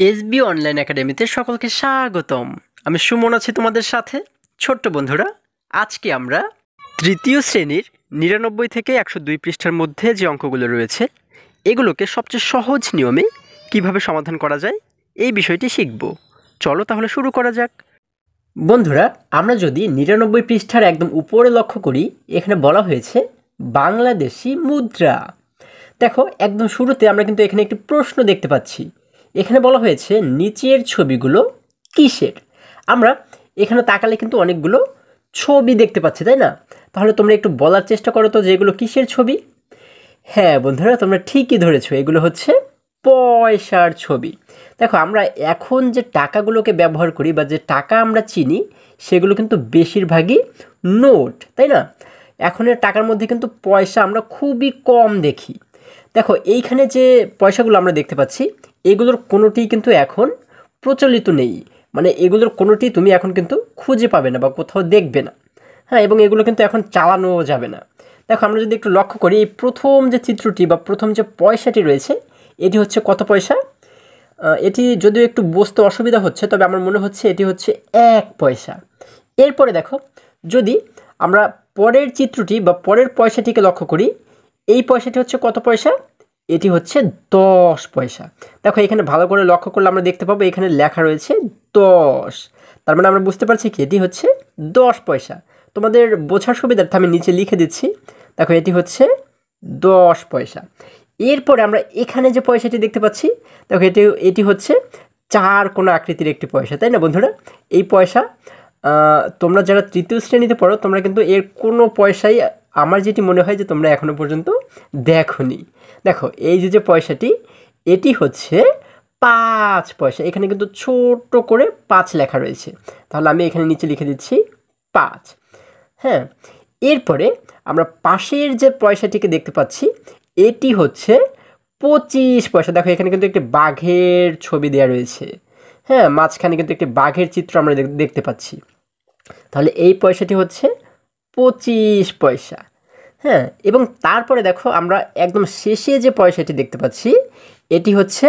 SB online একাডেমিতে সকলকে স্বাগতম। আমি সুমন আছি তোমাদের সাথে। ছোট্ট বন্ধুরা, আজকে আমরা তৃতীয় শ্রেণীর ৯৯ থেকে ১০২ পৃষ্ঠার মধ্যে যে অঙ্কগুলো রয়েছে এগুলোকে সবচেয়ে সহজ নিয়মে কিভাবে সমাধান করা যায় এই বিষয়টি শিখব। চলো তাহলে শুরু করা যাক। বন্ধুরা, আমরা যদি ৯৯ পৃষ্ঠার একদম উপরে লক্ষ্য করি, এখানে বলা হয়েছে বাংলাদেশি মুদ্রা। দেখো, একদম শুরুতে আমরা কিন্তু এখানে একটি প্রশ্ন দেখতে পাচ্ছি। এখানে বলা হয়েছে নিচের ছবিগুলো কিসের। আমরা এখানে তাকালে কিন্তু অনেকগুলো ছবি দেখতে পাচ্ছি, তাই না? তাহলে তোমরা একটু বলার চেষ্টা করো তো যে এগুলো কিসের ছবি। হ্যাঁ বন্ধুরা, তোমরা ঠিকই ধরেছো, এগুলো হচ্ছে পয়সার ছবি। দেখো, আমরা এখন যে টাকাগুলোকে ব্যবহার করি বা যে টাকা আমরা চিনি সেগুলো কিন্তু বেশিরভাগই নোট, তাই না? এখনের টাকার মধ্যে কিন্তু পয়সা আমরা খুবই কম দেখি। দেখো, এইখানে যে পয়সাগুলো আমরা দেখতে পাচ্ছি এগুলোর কোনোটিই কিন্তু এখন প্রচলিত নেই। মানে এগুলোর কোনোটি তুমি এখন কিন্তু খুঁজে পাবে না বা কোথাও দেখবে না। হ্যাঁ, এবং এগুলো কিন্তু এখন চালানোও যাবে না। দেখো, আমরা যদি একটু লক্ষ্য করি, এই প্রথম যে চিত্রটি বা প্রথম যে পয়সাটি রয়েছে এটি হচ্ছে কত পয়সা। এটি যদিও একটু বুঝতে অসুবিধা হচ্ছে, তবে আমার মনে হচ্ছে এটি হচ্ছে ১ পয়সা। এরপরে দেখো, যদি আমরা পরের চিত্রটি বা পরের পয়সাটিকে লক্ষ্য করি, এই পয়সাটি হচ্ছে কত পয়সা? এটি হচ্ছে ১০ পয়সা। দেখো, এখানে ভালো করে লক্ষ্য করলে আমরা দেখতে পাবো এখানে লেখা রয়েছে ১০। তার মানে আমরা বুঝতে পারছি কি এটি হচ্ছে ১০ পয়সা। তোমাদের বোঝার সুবিধার্থে আমি নিচে লিখে দিচ্ছি। দেখো, এটি হচ্ছে ১০ পয়সা। এরপরে আমরা এখানে যে পয়সাটি দেখতে পাচ্ছি, দেখো এটি হচ্ছে ৪ কোণা আকৃতির একটি পয়সা, তাই না বন্ধুরা? এই পয়সা তোমরা যারা তৃতীয় শ্রেণীতে পড়ো তোমরা কিন্তু এর কোনো পয়সাই, আমার যেটি মনে হয় যে তোমরা এখনও পর্যন্ত দেখোনি। দেখো, এই যে পয়সাটি এটি হচ্ছে ৫ পয়সা। এখানে কিন্তু ছোট করে ৫ লেখা রয়েছে। তাহলে আমি এখানে নিচে লিখে দিচ্ছি ৫। হ্যাঁ, এরপরে আমরা পাশের যে পয়সাটিকে দেখতে পাচ্ছি এটি হচ্ছে ২৫ পয়সা। দেখো, এখানে কিন্তু একটি বাঘের ছবি দেওয়া রয়েছে। হ্যাঁ, মাঝখানে কিন্তু একটি বাঘের চিত্র আমরা দেখতে পাচ্ছি। তাহলে এই পয়সাটি হচ্ছে ২৫ পয়সা। হ্যাঁ, এবং তারপরে দেখো, আমরা একদম শেষে যে পয়সাটি দেখতে পাচ্ছি এটি হচ্ছে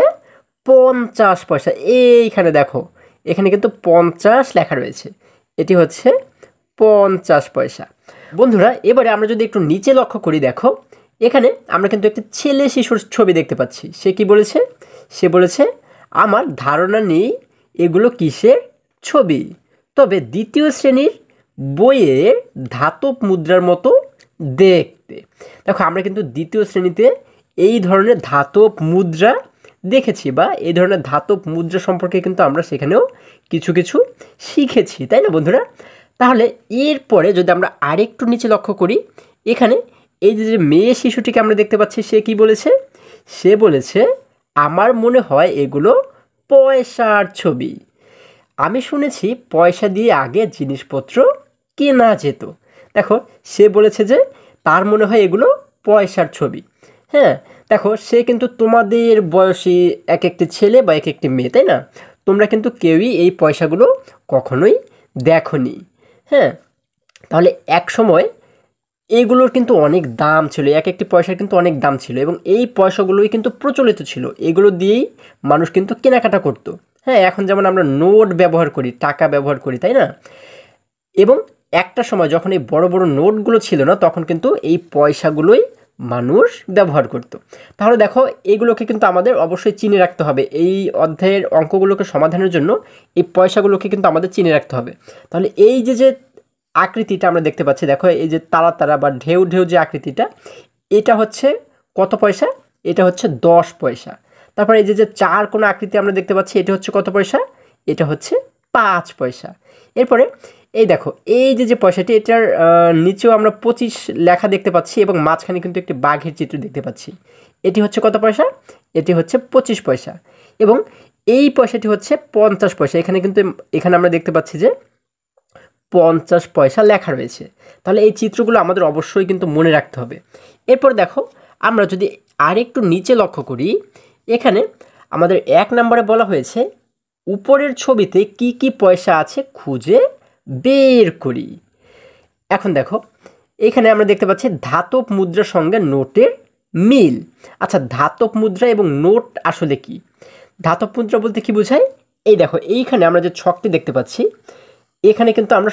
৫০ পয়সা। এইখানে দেখো, এখানে কিন্তু ৫০ লেখা রয়েছে। এটি হচ্ছে ৫০ পয়সা। বন্ধুরা, এবারে আমরা যদি একটু নিচে লক্ষ্য করি, দেখো এখানে আমরা কিন্তু একটি ছেলে শিশুর ছবি দেখতে পাচ্ছি। সে কি বলেছে? সে বলেছে, আমার ধারণা নেই এগুলো কিসের ছবি, তবে দ্বিতীয় শ্রেণীর বইয়ের ধাতব মুদ্রার মতো দেখতে। দেখো, আমরা কিন্তু দ্বিতীয় শ্রেণীতে এই ধরনের ধাতব মুদ্রা দেখেছি, বা এই ধরনের ধাতব মুদ্রা সম্পর্কে কিন্তু আমরা সেখানেও কিছু কিছু শিখেছি, তাই না বন্ধুরা? তাহলে এরপরে যদি আমরা আরেকটু নিচে লক্ষ্য করি, এখানে এই যে মেয়ে শিশুটিকে আমরা দেখতে পাচ্ছি, সে কি বলেছে? সে বলেছে, আমার মনে হয় এগুলো পয়সার ছবি। আমি শুনেছি পয়সা দিয়ে আগে জিনিসপত্র কেনা যেত। দেখো, সে বলেছে যে তার মনে হয় এগুলো পয়সার ছবি। হ্যাঁ, দেখো, সে কিন্তু তোমাদের বয়সী এক একটি ছেলে বা এক একটি মেয়ে, তাই না? তোমরা কিন্তু কেউই এই পয়সাগুলো কখনোই দেখোনি। হ্যাঁ, তাহলে এক সময় এইগুলোর কিন্তু অনেক দাম ছিল, এক একটি পয়সার কিন্তু অনেক দাম ছিল, এবং এই পয়সাগুলোই কিন্তু প্রচলিত ছিল। এগুলো দিয়েই মানুষ কিন্তু কেনাকাটা করতো। হ্যাঁ, এখন যেমন আমরা নোট ব্যবহার করি, টাকা ব্যবহার করি, তাই না? এবং একটা সময় যখন এই বড় বড় নোটগুলো ছিল না, তখন কিন্তু এই পয়সাগুলোই মানুষ ব্যবহার করত। তাহলে দেখো, এইগুলোকে কিন্তু আমাদের অবশ্যই চিনে রাখতে হবে। এই অধ্যায়ের অঙ্কগুলোকে সমাধানের জন্য এই পয়সাগুলোকে কিন্তু আমাদের চিনে রাখতে হবে। তাহলে এই যে আকৃতিটা আমরা দেখতে পাচ্ছি, দেখো এই যে তারা তারা বা ঢেউ ঢেউ যে আকৃতিটা, এটা হচ্ছে কত পয়সা? এটা হচ্ছে ১০ পয়সা। তারপরে এই যে ৪ কোণা আকৃতি আমরা দেখতে পাচ্ছি, এটা হচ্ছে কত পয়সা? এটা হচ্ছে ৫ পয়সা। এরপরে এই দেখো, এই যে পয়সাটি, এটার নিচেও আমরা ২৫ লেখা দেখতে পাচ্ছি, এবং মাঝখানে কিন্তু একটি বাঘের চিত্র দেখতে পাচ্ছি। এটি হচ্ছে কত পয়সা? এটি হচ্ছে ২৫ পয়সা। এবং এই পয়সাটি হচ্ছে ৫০ পয়সা। এখানে আমরা দেখতে পাচ্ছি যে ৫০ পয়সা লেখা রয়েছে। তাহলে এই চিত্রগুলো আমাদের অবশ্যই কিন্তু মনে রাখতে হবে। এরপর দেখো, আমরা যদি আরেকটু নিচে লক্ষ্য করি, এখানে আমাদের ১ নম্বরে বলা হয়েছে উপরের ছবিতে কি কি পয়সা আছে খুঁজে বের করি। এখন দেখো, এখানে আমরা দেখতে পাচ্ছি ধাতব মুদ্রার সঙ্গে নোটের মিল। আচ্ছা, ধাতব মুদ্রা এবং নোট আসলে কি? ধাতব মুদ্রা বলতে কি বোঝায়? এই দেখো এইখানে আমরা যে ছকটি দেখতে পাচ্ছি, এখানে কিন্তু আমরা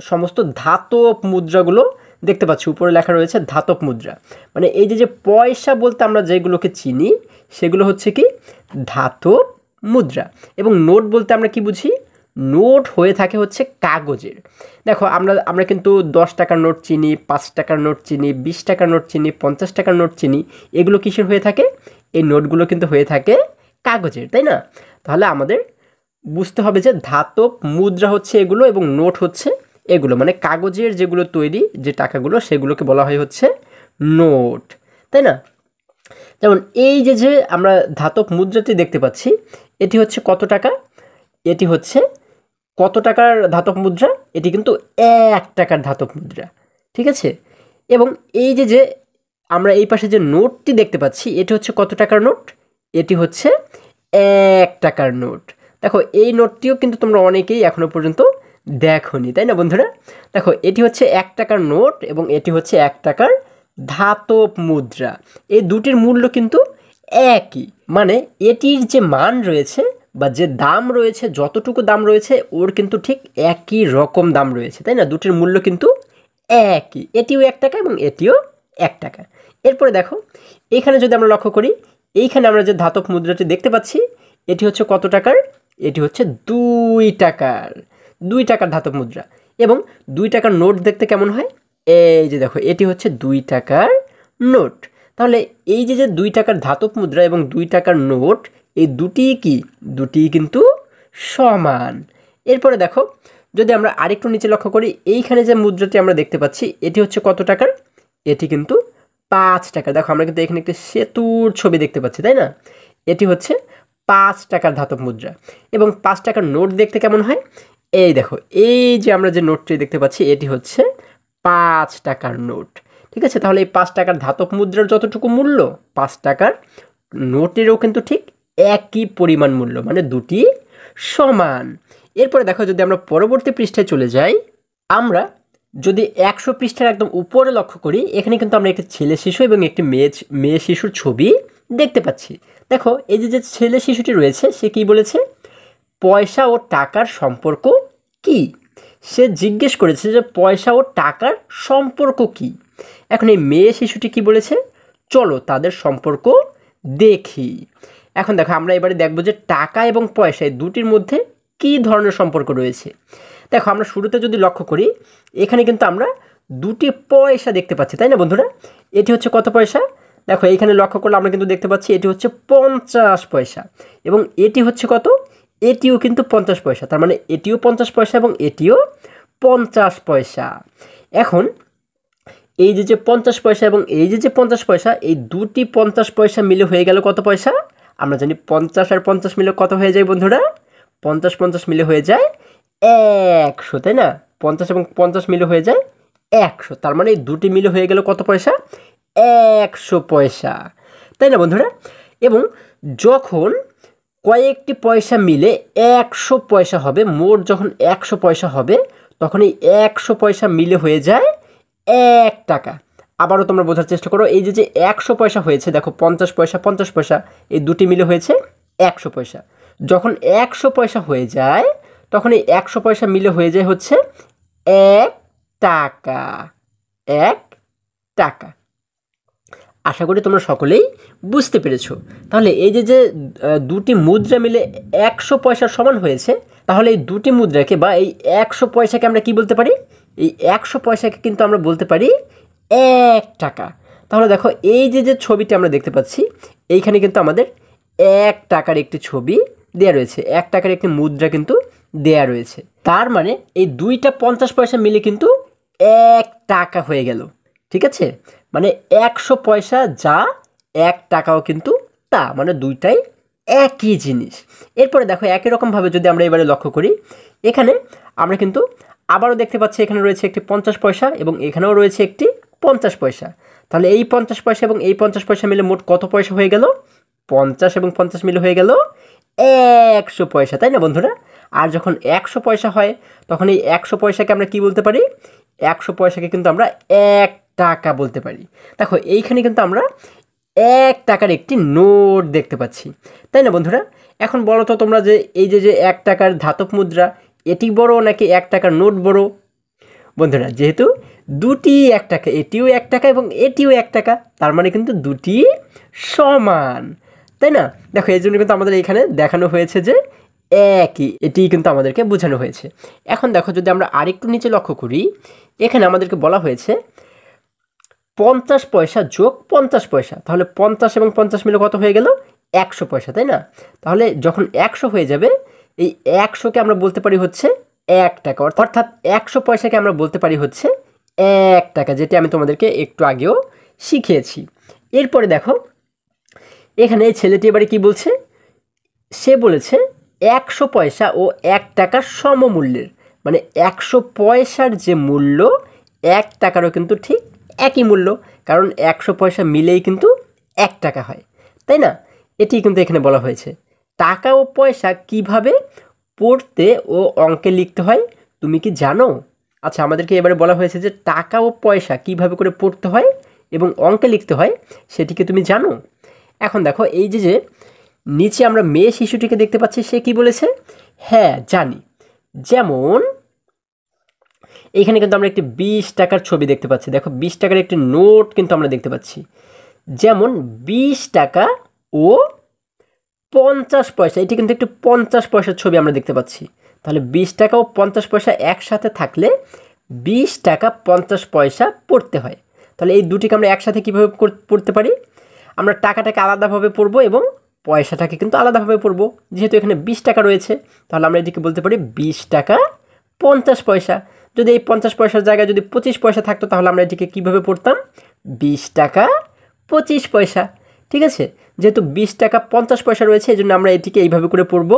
সমস্ত ধাতব মুদ্রাগুলো দেখতে পাচ্ছি। উপরে লেখা রয়েছে ধাতব মুদ্রা, মানে এই যে পয়সা বলতে আমরা যেগুলোকে চিনি সেগুলো হচ্ছে কি ধাতব মুদ্রা। এবং নোট বলতে আমরা কি বুঝি? নোট হয়ে থাকে হচ্ছে কাগজের। দেখো আমরা কিন্তু 10 টাকার নোট চিনি, 5 টাকার নোট চিনি, 20 টাকার নোট চিনি, 50 টাকার নোট চিনি। এগুলো কিসের হয়ে থাকে? এই নোটগুলো কিন্তু হয়ে থাকে কাগজের, তাই না? তাহলে আমাদের বুঝতে হবে যে ধাতব মুদ্রা হচ্ছে এগুলো এবং নোট হচ্ছে এগুলো, মানে কাগজের যেগুলো তৈরি যে টাকাগুলো সেগুলোকে বলা হয় হচ্ছে নোট, তাই না? যেমন এই যে আমরা ধাতব মুদ্রাটি দেখতে পাচ্ছি, এটি হচ্ছে কত টাকা? এটি হচ্ছে কত টাকার ধাতব মুদ্রা? এটি কিন্তু 1 টাকার ধাতব মুদ্রা, ঠিক আছে? এবং এই যে আমরা এই পাশে যে নোটটি দেখতে পাচ্ছি, এটি হচ্ছে কত টাকার নোট? এটি হচ্ছে 1 টাকার নোট। দেখো এই নোটটিও কিন্তু তোমরা অনেকেই এখনো পর্যন্ত দেখোনি, তাই না বন্ধুরা? দেখো এটি হচ্ছে 1 টাকার নোট এবং এটি হচ্ছে 1 টাকার ধাতব মুদ্রা। এই দুটির মূল্য কিন্তু একই, মানে এটির যে মান রয়েছে বা যে দাম রয়েছে, যতটুকু দাম রয়েছে ওর কিন্তু ঠিক একই রকম দাম রয়েছে, তাই না? দুটির মূল্য কিন্তু একই, এটিও 1 টাকা এবং এটিও 1 টাকা। এরপরে দেখো এইখানে যদি আমরা লক্ষ্য করি, এইখানে আমরা যে ধাতব মুদ্রাটি দেখতে পাচ্ছি, এটি হচ্ছে কত টাকার? এটি হচ্ছে 2 টাকার, 2 টাকার ধাতব মুদ্রা। এবং 2 টাকার নোট দেখতে কেমন হয়? এই যে দেখো এটি হচ্ছে 2 টাকার নোট। তাহলে এই যে 2 টাকার ধাতব মুদ্রা এবং 2 টাকার নোট, এই দুটি কিন্তু সমান। এরপরে দেখো যদি আমরা আরেকটু নিচে লক্ষ্য করি, এইখানে যে মুদ্রাটি আমরা দেখতে পাচ্ছি, এটি হচ্ছে কত টাকার? এটি কিন্তু 5 টাকা। দেখো আমরা কিন্তু এখানে একটি সেতুর ছবি দেখতে পাচ্ছি, তাই না? এটি হচ্ছে 5 টাকার ধাতব মুদ্রা। এবং 5 টাকার নোট দেখতে কেমন হয়? এই দেখো এই যে আমরা যে নোটটি দেখতে পাচ্ছি, এটি হচ্ছে 5 টাকার নোট, ঠিক আছে? তাহলে এই 5 টাকার ধাতব মুদ্রার যতটুকু মূল্য, 5 টাকার নোটেরও কিন্তু ঠিক একই পরিমাণ মূল্য, মানে দুটি সমান। এরপরে দেখো যদি আমরা পরবর্তী পৃষ্ঠায় চলে যাই, আমরা যদি 100 পৃষ্ঠার একদম উপরে লক্ষ্য করি, এখানে কিন্তু আমরা একটি ছেলে শিশু এবং একটি মেয়ে শিশুর ছবি দেখতে পাচ্ছি। দেখো এই যে ছেলে শিশুটি রয়েছে, সে কি বলেছে? পয়সা ও টাকার সম্পর্ক কি? সে জিজ্ঞেস করেছে যে পয়সা ও টাকার সম্পর্ক কি। এখন এই মেয়ে শিশুটি কি বলেছে? চলো তাদের সম্পর্ক দেখি। এখন দেখো আমরা এবারে দেখব যে টাকা এবং পয়সা এই দুটির মধ্যে কী ধরনের সম্পর্ক রয়েছে। দেখো আমরা শুরুতে যদি লক্ষ্য করি, এখানে কিন্তু আমরা দুটি পয়সা দেখতে পাচ্ছি, তাই না বন্ধুরা? এটি হচ্ছে কত পয়সা? দেখো এইখানে লক্ষ্য করলে আমরা কিন্তু দেখতে পাচ্ছি এটি হচ্ছে 50 পয়সা এবং এটি হচ্ছে কত? এটিও কিন্তু 50 পয়সা। তার মানে এটিও 50 পয়সা এবং এটিও 50 পয়সা। এখন এই যে 50 পয়সা এবং এই যে 50 পয়সা, এই দুটি 50 পয়সা মিলে হয়ে গেল কত পয়সা? আমরা জানি 50 আর 50 মিলে কত হয়ে যায় বন্ধুরা? 50 মিলে হয়ে যায় 100, তাই না? 50 এবং 50 মিলে হয়ে যায় 100। তার মানে এই দুটি মিলে হয়ে গেল কত পয়সা? 100 পয়সা, তাই না বন্ধুরা? এবং যখন কয়েকটি পয়সা মিলে 100 পয়সা হবে, মোট যখন 100 পয়সা হবে, তখন এই 100 পয়সা মিলে হয়ে যায় 1 টাকা। আবারও তোমরা বোঝার চেষ্টা করো, এই যে 100 পয়সা হয়েছে, দেখো 50 পয়সা 50 পয়সা এই দুটি মিলে হয়েছে 100 পয়সা। যখন 100 পয়সা হয়ে যায়, তখন এই 100 পয়সা মিলে হয়ে যায় হচ্ছে 1 টাকা, 1 টাকা। আশা করি তোমরা সকলেই বুঝতে পেরেছো। তাহলে এই যে দুটি মুদ্রা মিলে 100 পয়সার সমান হয়েছে, তাহলে এই দুটি মুদ্রাকে বা এই 100 পয়সাকে আমরা কি বলতে পারি? এই 100 পয়সাকে কিন্তু আমরা বলতে পারি 1 টাকা। তাহলে দেখো এই যে ছবিটি আমরা দেখতে পাচ্ছি, এইখানে কিন্তু আমাদের 1 টাকার একটি ছবি দেয়া রয়েছে, 1 টাকার একটি মুদ্রা কিন্তু দেয়া রয়েছে। তার মানে এই দুইটা 50 পয়সা মিলে কিন্তু 1 টাকা হয়ে গেল, ঠিক আছে? মানে 100 পয়সা যা, 1 টাকাও কিন্তু তা, মানে দুইটাই একই জিনিস। এরপরে দেখো একই রকমভাবে যদি আমরা এবারে লক্ষ্য করি, এখানে আমরা কিন্তু আবারও দেখতে পাচ্ছি এখানে রয়েছে একটি 50 পয়সা এবং এখানেও রয়েছে একটি 50 পয়সা। তাহলে এই 50 পয়সা এবং এই 50 পয়সা মিলে মোট কত পয়সা হয়ে গেল? 50 এবং 50 মিলে হয়ে গেল 100 পয়সা, তাই না বন্ধুরা? আর যখন 100 পয়সা হয়, তখন এই 100 পয়সাকে আমরা কি বলতে পারি? 100 পয়সাকে কিন্তু আমরা 1 টাকা বলতে পারি। দেখো এইখানে কিন্তু আমরা 1 টাকার একটি নোট দেখতে পাচ্ছি, তাই না বন্ধুরা? এখন বলো তো তোমরা যে এই যে 1 টাকার ধাতব মুদ্রা এটি বড় নাকি 1 টাকার নোট বড়? বন্ধুরা যেহেতু দুটি 1 টাকা, এটিও 1 টাকা এবং এটিও 1 টাকা, তার মানে কিন্তু দুটি সমান, তাই না? দেখো এই জন্য কিন্তু আমাদের এখানে দেখানো হয়েছে যে একই, এটি কিন্তু আমাদেরকে বোঝানো হয়েছে। এখন দেখো যদি আমরা আরেকটু নিচে লক্ষ্য করি, এখানে আমাদেরকে বলা হয়েছে 50 পয়সা যোগ 50 পয়সা, তাহলে 50 এবং 50 মিলে কত হয়ে গেল? 100 পয়সা, তাই না? তাহলে যখন 100 হয়ে যাবে, এই 100কে আমরা বলতে পারি হচ্ছে 1 টাকা, অর্থাৎ 100 পয়সাকে আমরা বলতে পারি হচ্ছে 1 টাকা, যেটি আমি তোমাদেরকে একটু আগেও শিখিয়েছি। এরপরে দেখো এখানে এই ছেলেটি এবারে কি বলছে, সে বলেছে 100 পয়সা ও 1 টাকার সমমূল্যের, মানে 100 পয়সার যে মূল্য 1 টাকারও কিন্তু ঠিক একই মূল্য, কারণ 100 পয়সা মিলেই কিন্তু 1 টাকা হয়, তাই না? এটি কিন্তু এখানে বলা হয়েছে। টাকা ও পয়সা কিভাবে পড়তে ও অঙ্কে লিখতে হয় তুমি কি জানো? আচ্ছা, আমাদেরকে এবারে বলা হয়েছে যে টাকা ও পয়সা কিভাবে করে পড়তে হয় এবং অঙ্কে লিখতে হয় সেটিকে তুমি জানো? এখন দেখো এই যে নিচে আমরা মেয়ে শিশুটিকে দেখতে পাচ্ছি, সে কি বলেছে? হ্যাঁ জানি। যেমন এখানে কিন্তু আমরা একটি 20 টাকার ছবি দেখতে পাচ্ছি, দেখো 20 টাকার একটি নোট কিন্তু আমরা দেখতে পাচ্ছি। যেমন 20 টাকা ও 50 পয়সা, এটি কিন্তু একটি 50 পয়সার ছবি আমরা দেখতে পাচ্ছি। তাহলে 20 টাকা ও 50 পয়সা একসাথে থাকলে 20 টাকা 50 পয়সা পড়তে হয়। তাহলে এই দুটিকে আমরা একসাথে কীভাবে পড়তে পারি? আমরা টাকাটাকে আলাদাভাবে পড়বো এবং পয়সাটাকে কিন্তু আলাদাভাবে পড়বো। যেহেতু এখানে 20 টাকা রয়েছে, তাহলে আমরা এটিকে বলতে পারি 20 টাকা 50 পয়সা। যদি এই 50 পয়সার জায়গায় যদি 25 পয়সা থাকতো, তাহলে আমরা এটিকে কীভাবে পড়তাম? 20 টাকা 25 পয়সা। ঠিক আছে, যেহেতু 20 টাকা 50 পয়সা রয়েছে, এই জন্য আমরা এটিকে এইভাবে করে পড়ব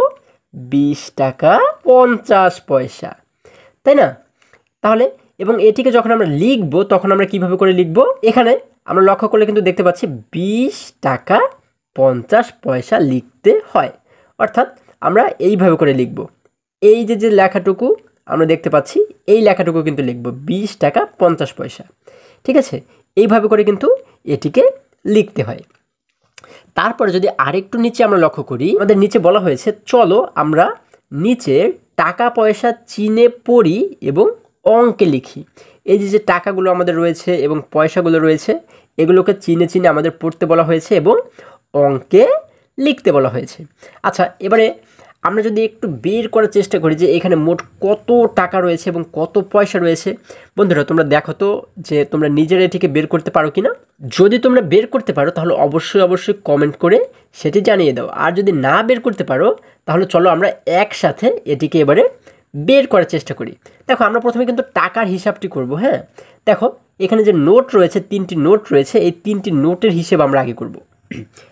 20 টাকা 50 পয়সা, তাই না? তাহলে এবং এটিকে যখন আমরা লিখব তখন আমরা কিভাবে করে লিখব? এখানে আমরা লক্ষ্য করলে কিন্তু দেখতে পাচ্ছি 20 টাকা 50 পয়সা লিখতে হয়, অর্থাৎ আমরা এইভাবে করে লিখব। এই যে লেখাটুকু আমরা দেখতে পাচ্ছি, এই লেখাটুকু কিন্তু লিখব 20 টাকা 50 পয়সা। ঠিক আছে, এইভাবে করে কিন্তু এটিকে লিখতে হয়। তারপরে যদি আরেকটু নিচে আমরা লক্ষ্য করি, আমাদের নিচে বলা হয়েছে চলো আমরা নিচে টাকা পয়সা চিনে পড়ি এবং অঙ্কে লিখি। এই যে টাকাগুলো আমাদের রয়েছে এবং পয়সাগুলো রয়েছে, এগুলোকে চিনে চিনে আমাদের পড়তে বলা হয়েছে এবং অঙ্কে লিখতে বলা হয়েছে। আচ্ছা, এবারে আমরা যদি একটু বের করার চেষ্টা করি যে এখানে মোট কত টাকা রয়েছে এবং কত পয়সা রয়েছে। বন্ধুরা তোমরা দেখো তো যে তোমরা নিজেরা এটিকে বের করতে পারো কিনা। যদি তোমরা বের করতে পারো তাহলে অবশ্যই কমেন্ট করে সেটি জানিয়ে দাও। আর যদি না বের করতে পারো তাহলে চলো আমরা একসাথে এটিকে এবারে বের করার চেষ্টা করি। দেখো আমরা প্রথমে কিন্তু টাকার হিসাবটি করব। হ্যাঁ, দেখো এখানে যে নোট রয়েছে, 3টি নোট রয়েছে, এই 3টি নোটের হিসেব আমরা আগে করব।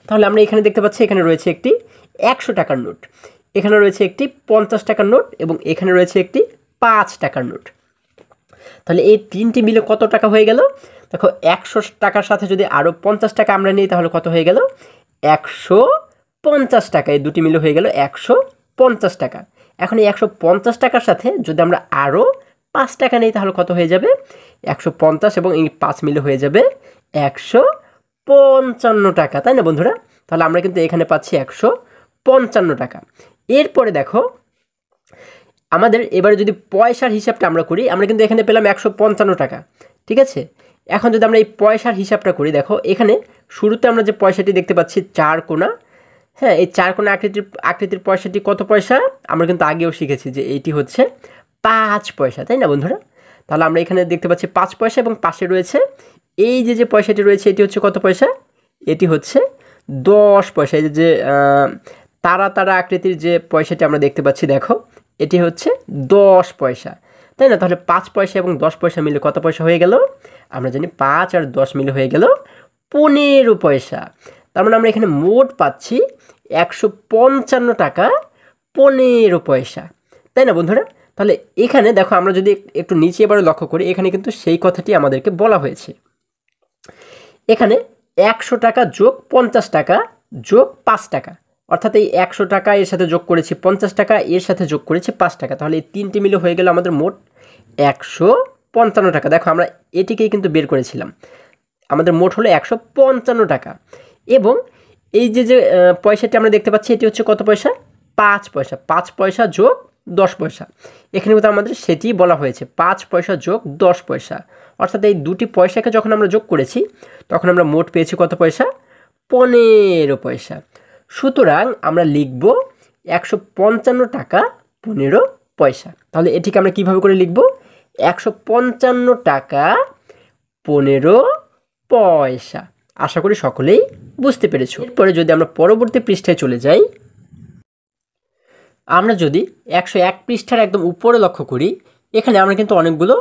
তাহলে আমরা এখানে দেখতে পাচ্ছি এখানে রয়েছে একটি 100 টাকার নোট, এখানে রয়েছে একটি 50 টাকার নোট এবং এখানে রয়েছে একটি 5 টাকার নোট। তাহলে এই 3টি মিলে কত টাকা হয়ে গেল? দেখো 100 টাকার সাথে যদি আরও 50 টাকা আমরা নিই তাহলে কত হয়ে গেল? 150 টাকা। এই দুটি মিলে হয়ে গেল 150 টাকা। এখন এই 150 টাকার সাথে যদি আমরা আরও 5 টাকা নিই তাহলে কত হয়ে যাবে? 150 এবং এই 5 মিলে হয়ে যাবে 155 টাকা, তাই না বন্ধুরা? তাহলে আমরা কিন্তু এখানে পাচ্ছি 155 টাকা। এরপরে দেখো আমাদের এবারে যদি পয়সার হিসাবটা আমরা করি, আমরা কিন্তু এখানে পেলাম 155 টাকা। ঠিক আছে, এখন যদি আমরা এই পয়সার হিসাবটা করি, দেখো এখানে শুরুতে আমরা যে পয়সাটি দেখতে পাচ্ছি 4 কোনা। হ্যাঁ, এই 4 কোনা আকৃতির পয়সাটি কত পয়সা? আমরা কিন্তু আগেও শিখেছি যে এইটি হচ্ছে 5 পয়সা, তাই না বন্ধুরা? তাহলে আমরা এখানে দেখতে পাচ্ছি 5 পয়সা এবং পাশে রয়েছে এই যে পয়সাটি রয়েছে, এটি হচ্ছে কত পয়সা? এটি হচ্ছে 10 পয়সা। এই যে তারা আকৃতির যে পয়সাটি আমরা দেখতে পাচ্ছি, দেখো এটি হচ্ছে 10 পয়সা, তাই না? তাহলে 5 পয়সা এবং 10 পয়সা মিলে কত পয়সা হয়ে গেল? আমরা জানি 5 আর 10 মিলে হয়ে গেল 15 পয়সা। তার মানে আমরা এখানে মোট পাচ্ছি 155 টাকা 15 পয়সা, তাই না বন্ধুরা? তাহলে এখানে দেখো আমরা যদি একটু নিচে এবারে লক্ষ্য করি, এখানে কিন্তু সেই কথাটি আমাদেরকে বলা হয়েছে। এখানে 100 টাকা যোগ 50 টাকা যোগ 5 টাকা, অর্থাৎ এই 100 টাকা এর সাথে যোগ করেছি 50 টাকা, এর সাথে যোগ করেছি 5 টাকা। তাহলে এই 3টি মিলে হয়ে গেল আমাদের মোট 155 টাকা। দেখো আমরা এটিকেই কিন্তু বের করেছিলাম, আমাদের মোট হলো 155 টাকা। এবং এই যে পয়সাটি আমরা দেখতে পাচ্ছি এটি হচ্ছে কত পয়সা, 5 পয়সা। 5 পয়সা যোগ 10 পয়সা, এখানে কিন্তু আমাদের সেটি বলা হয়েছে 5 পয়সা যোগ 10 পয়সা, অর্থাৎ এই দুটি পয়সাকে যখন আমরা যোগ করেছি তখন আমরা মোট পেয়েছি কত পয়সা, 15 পয়সা। সুতরাং আমরা লিখব 155 টাকা 15 পয়সা। তাহলে এটিকে আমরা কিভাবে করে লিখব, 155 টাকা 15 পয়সা। আশা করি সকলেই বুঝতে পেরেছো। এরপরে যদি আমরা পরবর্তী পৃষ্ঠায় চলে যাই, আমরা যদি 101 পৃষ্ঠার একদম উপরে লক্ষ্য করি, এখানে আমরা কিন্তু অনেকগুলো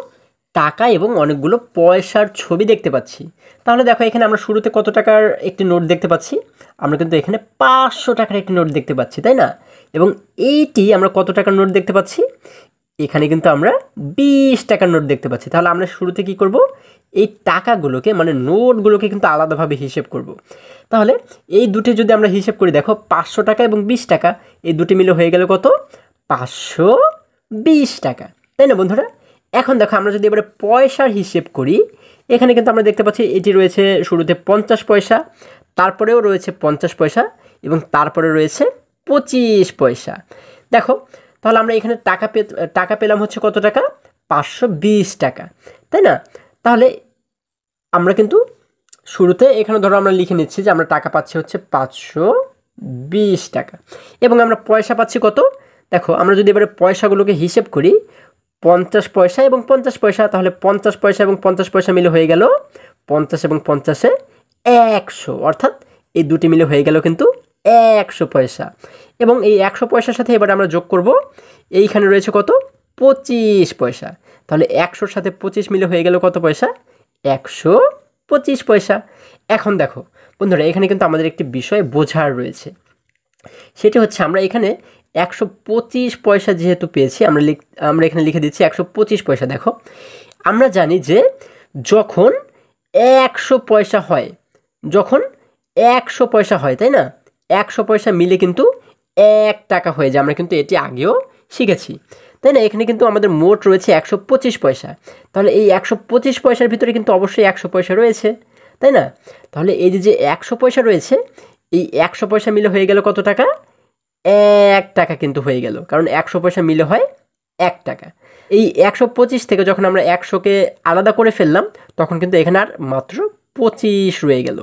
টাকা এবং অনেকগুলো পয়সার ছবি দেখতে পাচ্ছি। তাহলে দেখো এখানে আমরা শুরুতে কত টাকার একটি নোট দেখতে পাচ্ছি, আমরা কিন্তু এখানে 500 টাকার একটি নোট দেখতে পাচ্ছি, তাই না? এবং এইটি আমরা কত টাকার নোট দেখতে পাচ্ছি, এখানে কিন্তু আমরা 20 টাকার নোট দেখতে পাচ্ছি। তাহলে আমরা শুরুতে কি করব, এই টাকাগুলোকে মানে নোটগুলোকে কিন্তু আলাদাভাবে হিসেব করব। তাহলে এই দুটি যদি আমরা হিসেব করি, দেখো 500 টাকা এবং 20 টাকা এই দুটি মিলে হয়ে গেল কত, 520 টাকা, তাই না বন্ধুরা? এখন দেখো আমরা যদি এবারে পয়সার হিসেব করি, এখানে কিন্তু আমরা দেখতে পাচ্ছি এটি রয়েছে শুরুতে 50 পয়সা, তারপরেও রয়েছে 50 পয়সা এবং তারপরে রয়েছে 25 পয়সা। দেখো তাহলে আমরা এখানে টাকা পেলাম হচ্ছে কত টাকা, 520 টাকা, তাই না? তাহলে আমরা কিন্তু শুরুতে এখানে ধরো আমরা লিখে নিচ্ছি যে আমরা টাকা পাচ্ছি হচ্ছে 520 টাকা এবং আমরা পয়সা পাচ্ছি কত। দেখো আমরা যদি এবারে পয়সাগুলোকে হিসেব করি, 50 পয়সা এবং 50 পয়সা, তাহলে 50 পয়সা এবং 50 পয়সা মিলে হয়ে গেল 50 এবং 50-এ 100, অর্থাৎ এই দুটি মিলে হয়ে গেল কিন্তু 100 পয়সা। এবং এই 100 পয়সার সাথে এবারে আমরা যোগ করব, এইখানে রয়েছে কত, 25 পয়সা। তাহলে 100-র সাথে 25 মিলে হয়ে গেল কত পয়সা, 125 পয়সা। এখন দেখো বন্ধুরা, এখানে কিন্তু আমাদের একটি বিষয় বোঝার রয়েছে, সেটি হচ্ছে আমরা এখানে 125 পয়সা যেহেতু পেয়েছি, আমরা এখানে লিখে দিচ্ছি 125 পয়সা। দেখো আমরা জানি যে যখন 100 পয়সা হয়, যখন 100 পয়সা হয়, তাই না, 100 পয়সা মিলে কিন্তু 1 টাকা হয়ে যায়। আমরা কিন্তু এটি আগেও শিখেছি, তাই না? এখানে কিন্তু আমাদের মোট রয়েছে 125 পয়সা। তাহলে এই 125 পয়সার ভিতরে কিন্তু অবশ্যই 100 পয়সা রয়েছে, তাই না? তাহলে এই যে 100 পয়সা রয়েছে, এই 100 পয়সা মিলে হয়ে গেল কত টাকা, 1 টাকা কিন্তু হয়ে গেল, কারণ 100 পয়সা মিলে হয় 1 টাকা। এই 125 থেকে যখন আমরা 100-কে আলাদা করে ফেললাম, তখন কিন্তু এখানে আর মাত্র 25 রয়ে গেল,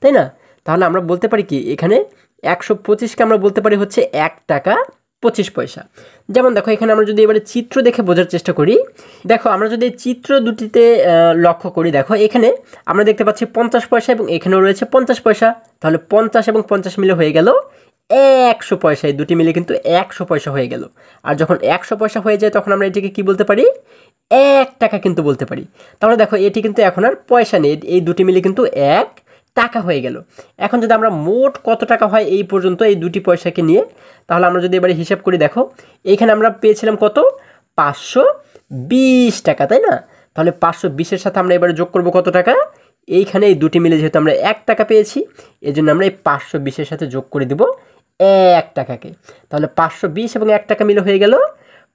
তাই না? তাহলে আমরা বলতে পারি কি, এখানে 125-কে আমরা বলতে পারি হচ্ছে 1 টাকা 25 পয়সা। যেমন দেখো এখানে আমরা যদি এবারে চিত্র দেখে বোঝার চেষ্টা করি, দেখো আমরা যদি চিত্র দুটিতে লক্ষ্য করি, দেখো এখানে আমরা দেখতে পাচ্ছি 50 পয়সা এবং এখানেও রয়েছে 50 পয়সা। তাহলে 50 এবং 50 মিলে হয়ে গেল 100 পয়সা, এই দুটি মিলে কিন্তু 100 পয়সা হয়ে গেল। আর যখন 100 পয়সা হয়ে যায় তখন আমরা এটিকে কি বলতে পারি, 1 টাকা কিন্তু বলতে পারি। তাহলে দেখো এটি কিন্তু এখন আর পয়সা নেই, এই দুটি মিলে কিন্তু 1 টাকা হয়ে গেল। এখন যদি আমরা মোট কত টাকা হয় এই পর্যন্ত এই দুটি পয়সাকে নিয়ে, তাহলে আমরা যদি এবারে হিসাব করি, দেখো এইখানে আমরা পেয়েছিলাম কত, 520 টাকা, তাই না? তাহলে 520-এর সাথে আমরা এবারে যোগ করব কত টাকা, এইখানে এই দুটি মিলে যেহেতু আমরা 1 টাকা পেয়েছি, এই জন্য আমরা এই 520-এর সাথে যোগ করে দেব 1 টাকাকে। তাহলে 520 এবং 1 টাকা মিলে হয়ে গেল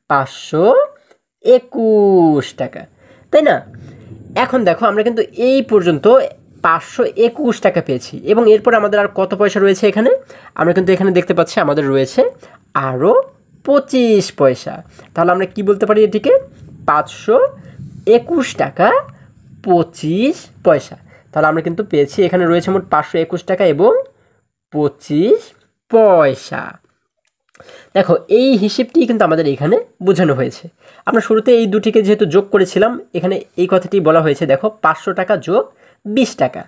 521 টাকা, তাই না? এখন দেখো আমরা কিন্তু এই পর্যন্ত 521 টাকা পেয়েছি এবং এরপর আমাদের আর কত পয়সা রয়েছে এখানে, আমরা কিন্তু এখানে দেখতে পাচ্ছি আমাদের রয়েছে আরও 25 পয়সা। তাহলে আমরা কি বলতে পারি এটিকে, 521 টাকা 25 পয়সা। তাহলে আমরা কিন্তু পেয়েছি এখানে রয়েছে মোট 521 টাকা এবং 25 পয়সা। দেখো এই হিসেবটি কিন্তু আমাদের এখানে বোঝানো হয়েছে। আমরা শুরুতে এই দুটিকে যেহেতু যোগ করেছিলাম, এখানে এই কথাটি বলা হয়েছে, দেখো 500 টাকা যোগ 20 টাকা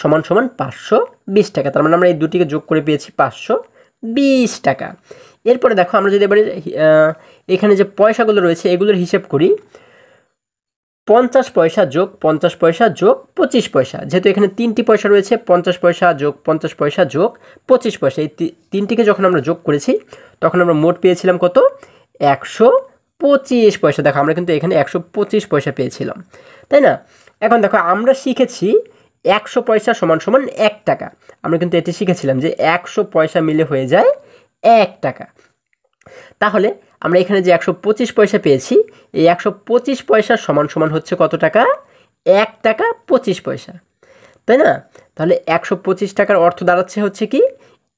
সমান সমান 520 টাকা। তার মানে আমরা এই দুটিকে যোগ করে পেয়েছি 520 টাকা। এরপরে দেখো আমরা যদি এবারে এখানে যে পয়সাগুলো রয়েছে এগুলোর হিসেব করি, 50 পয়সা যোগ 50 পয়সা যোগ 25 পয়সা, যেহেতু এখানে 3টি পয়সা রয়েছে, 50 পয়সা যোগ 50 পয়সা যোগ 25 পয়সা, এই তিনটিকে যখন আমরা যোগ করেছি তখন আমরা মোট পেয়েছিলাম কত, 125 পয়সা। দেখো আমরা কিন্তু এখানে 125 পয়সা পেয়েছিলাম, তাই না? এখন দেখো আমরা শিখেছি 100 পয়সা সমান সমান 1 টাকা। আমরা কিন্তু এটি শিখেছিলাম যে 100 পয়সা মিলে হয়ে যায় 1 টাকা। তাহলে আমরা এখানে যে 125 পয়সা পেয়েছি, এই 125 পয়সা সমান সমান হচ্ছে কত টাকা, 1 টাকা 25 পয়সা, তাই না? তাহলে 125 টাকার অর্থ দাঁড়াচ্ছে হচ্ছে কি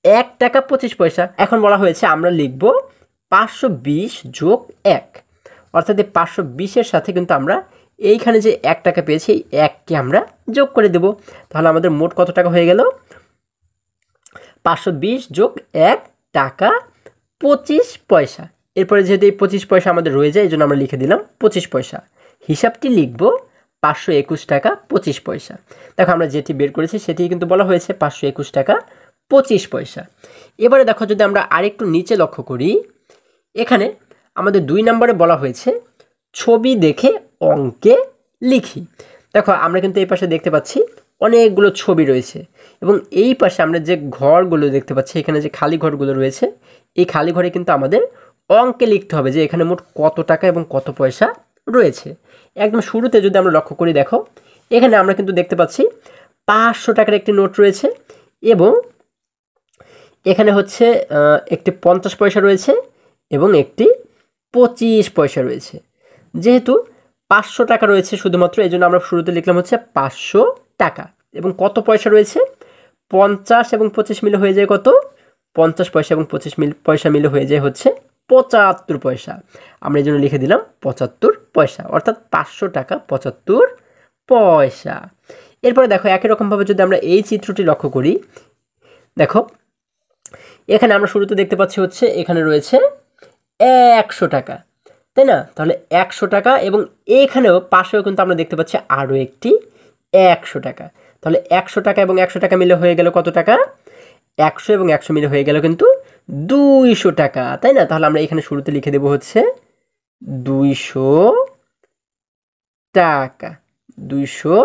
1 টাকা 25 পয়সা। এখন বলা হয়েছে আমরা লিখব 520 যোগ 1, অর্থাৎ এই 520-এর সাথে কিন্তু আমরা এইখানে যে 1 টাকা পেয়েছি এই 1কে আমরা যোগ করে দেব। তাহলে আমাদের মোট কত টাকা হয়ে গেল? 520 যোগ 1 টাকা 25 পয়সা। এরপরে যেহেতু এই 25 পয়সা আমাদের রয়ে যায় এই জন্য আমরা লিখে দিলাম 25 পয়সা। হিসাবটি লিখব 521 টাকা 25 পয়সা। দেখো আমরা যেটি বের করেছি সেটি কিন্তু বলা হয়েছে 521 টাকা 25 পয়সা। এবারে দেখো যদি আমরা আরেকটু নিচে লক্ষ্য করি, এখানে আমাদের 2 নম্বরে বলা হয়েছে ছবি দেখে অঙ্কে লিখি। দেখো আমরা কিন্তু এই পাশে দেখতে পাচ্ছি অনেকগুলো ছবি রয়েছে এবং এই পাশে আমরা যে ঘরগুলো দেখতে পাচ্ছি, এখানে যে খালি ঘরগুলো রয়েছে এই খালি ঘরে কিন্তু আমাদের অঙ্কে লিখতে হবে যে এখানে মোট কত টাকা এবং কত পয়সা রয়েছে। একদম শুরুতে যদি আমরা লক্ষ্য করি, দেখো এখানে আমরা কিন্তু দেখতে পাচ্ছি 500 টাকার একটি নোট রয়েছে এবং এখানে হচ্ছে একটি 50 পয়সা রয়েছে এবং একটি 25 পয়সা রয়েছে। যেহেতু 500 টাকা রয়েছে শুধুমাত্র এই জন্য আমরা শুরুতে লিখলাম হচ্ছে 500 টাকা এবং কত পয়সা রয়েছে 50 এবং 25 মিলে হয়ে যায় কত? 50 পয়সা এবং 25 পয়সা মিলে হয়ে যায় হচ্ছে 75 পয়সা। আমরা এই জন্য লিখে দিলাম 75 পয়সা, অর্থাৎ 500 টাকা 75 পয়সা। এরপরে দেখো একই রকমভাবে যদি আমরা এই চিত্রটি লক্ষ্য করি, দেখো এখানে আমরা শুরুতে দেখতে পাচ্ছি হচ্ছে এখানে রয়েছে 100 টাকা, তাই না? তাহলে 100 টাকা এবং এখানেও পাশেও কিন্তু আমরা দেখতে পাচ্ছি আরও একটি 100 টাকা। তাহলে 100 টাকা এবং 100 টাকা মিলে হয়ে গেল কত টাকা? 100 এবং 100 মিলে হয়ে গেল কিন্তু 200 টাকা, তাই না? তাহলে আমরা এখানে শুরুতে লিখে দেব হচ্ছে 200 টাকা, 200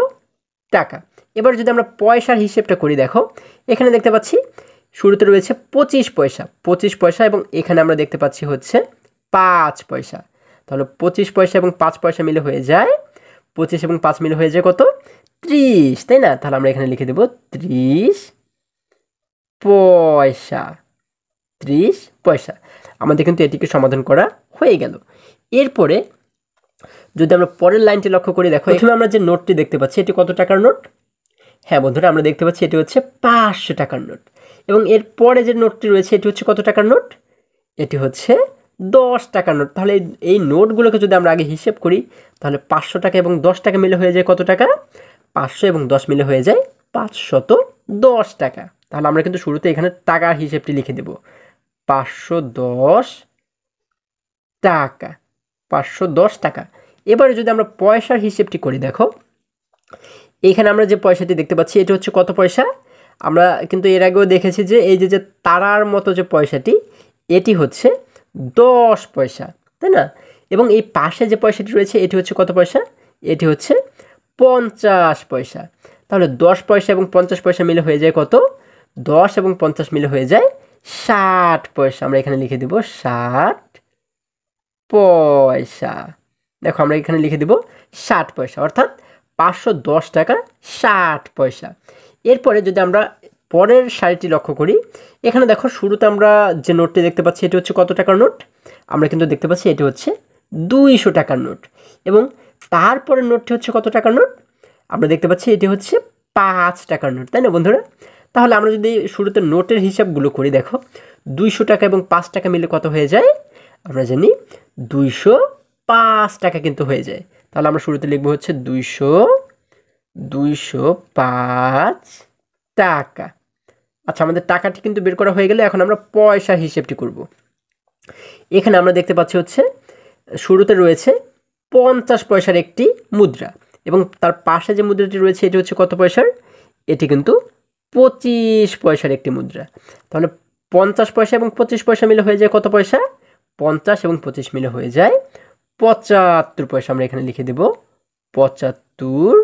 টাকা। এবার যদি আমরা পয়সার হিসেবটা করি, দেখো এখানে দেখতে পাচ্ছি শুরুতে রয়েছে 25 পয়সা, 25 পয়সা এবং এখানে আমরা দেখতে পাচ্ছি হচ্ছে 5 পয়সা। তাহলে 25 পয়সা এবং 5 পয়সা মিলে হয়ে যায় 25 এবং 5 মিলে হয়ে যায় কত? 30, তাই না? তাহলে আমরা এখানে লিখে দেব 30 পয়সা, 30 পয়সা। আমাদের কিন্তু এটিকে সমাধান করা হয়ে গেল। এরপরে যদি আমরা পরের লাইনটি লক্ষ্য করি, দেখো এখানে আমরা যে নোটটি দেখতে পাচ্ছি এটি কত টাকার নোট? হ্যাঁ বন্ধুরা, আমরা দেখতে পাচ্ছি এটি হচ্ছে 500 টাকার নোট এবং এর পরে যে নোটটি রয়েছে এটি হচ্ছে কত টাকার নোট? এটি হচ্ছে 10 টাকার নোট। তাহলে এই নোটগুলোকে যদি আমরা আগে হিসেব করি তাহলে 500 টাকা এবং 10 টাকা মিলে হয়ে যায় কত টাকা? 500 এবং 10 মিলে হয়ে যায় 510 টাকা। তাহলে আমরা কিন্তু শুরুতে এখানে টাকার হিসেবটি লিখে দেব 510 টাকা, 510 টাকা। এবারে যদি আমরা পয়সার হিসেবটি করি, দেখো এইখানে আমরা যে পয়সাটি দেখতে পাচ্ছি এটি হচ্ছে কত পয়সা? আমরা কিন্তু এর আগেও দেখেছি যে এই যে তারার মতো যে পয়সাটি এটি হচ্ছে 10 পয়সা, তাই না? এবং এই পাশে যে পয়সাটি রয়েছে এটি হচ্ছে কত পয়সা? এটি হচ্ছে 50 পয়সা। তাহলে 10 পয়সা এবং 50 পয়সা মিলে হয়ে যায় কত? 10 এবং 50 মিলে হয়ে যায় 60 পয়সা। আমরা এখানে লিখে দেব 60 পয়সা। দেখো আমরা এখানে লিখে দেব 60 পয়সা, অর্থাৎ 510 টাকা 60 পয়সা। এরপরে যদি আমরা পরের সারিটি লক্ষ্য করি, এখানে দেখো শুরুতে আমরা যে নোটটি দেখতে পাচ্ছি এটি হচ্ছে কত টাকার নোট? আমরা কিন্তু দেখতে পাচ্ছি এটি হচ্ছে 200 টাকার নোট এবং তারপরের নোটটি হচ্ছে কত টাকার নোট? আমরা দেখতে পাচ্ছি এটি হচ্ছে 5 টাকার নোট, তাই না বন্ধুরা? তাহলে আমরা যদি শুরুতে নোটের হিসাবগুলো করি, দেখো 200 টাকা এবং 5 টাকা মিলে কত হয়ে যায়? আমরা জানি 205 টাকা কিন্তু হয়ে যায়। তাহলে আমরা শুরুতে লিখবো হচ্ছে 205 টাকা। আচ্ছা, আমাদের টাকাটি কিন্তু বের করা হয়ে গেলে এখন আমরা পয়সার হিসেবটি করব। এখানে আমরা দেখতে পাচ্ছি হচ্ছে শুরুতে রয়েছে 50 পয়সার একটি মুদ্রা এবং তার পাশে যে মুদ্রাটি রয়েছে এটি হচ্ছে কত পয়সার? এটি কিন্তু 25 পয়সার একটি মুদ্রা। তাহলে 50 পয়সা এবং 25 পয়সা মিলে হয়ে যায় কত পয়সা? 50 এবং 25 মিলে হয়ে যায় 75 পয়সা। আমরা এখানে লিখে দেব 75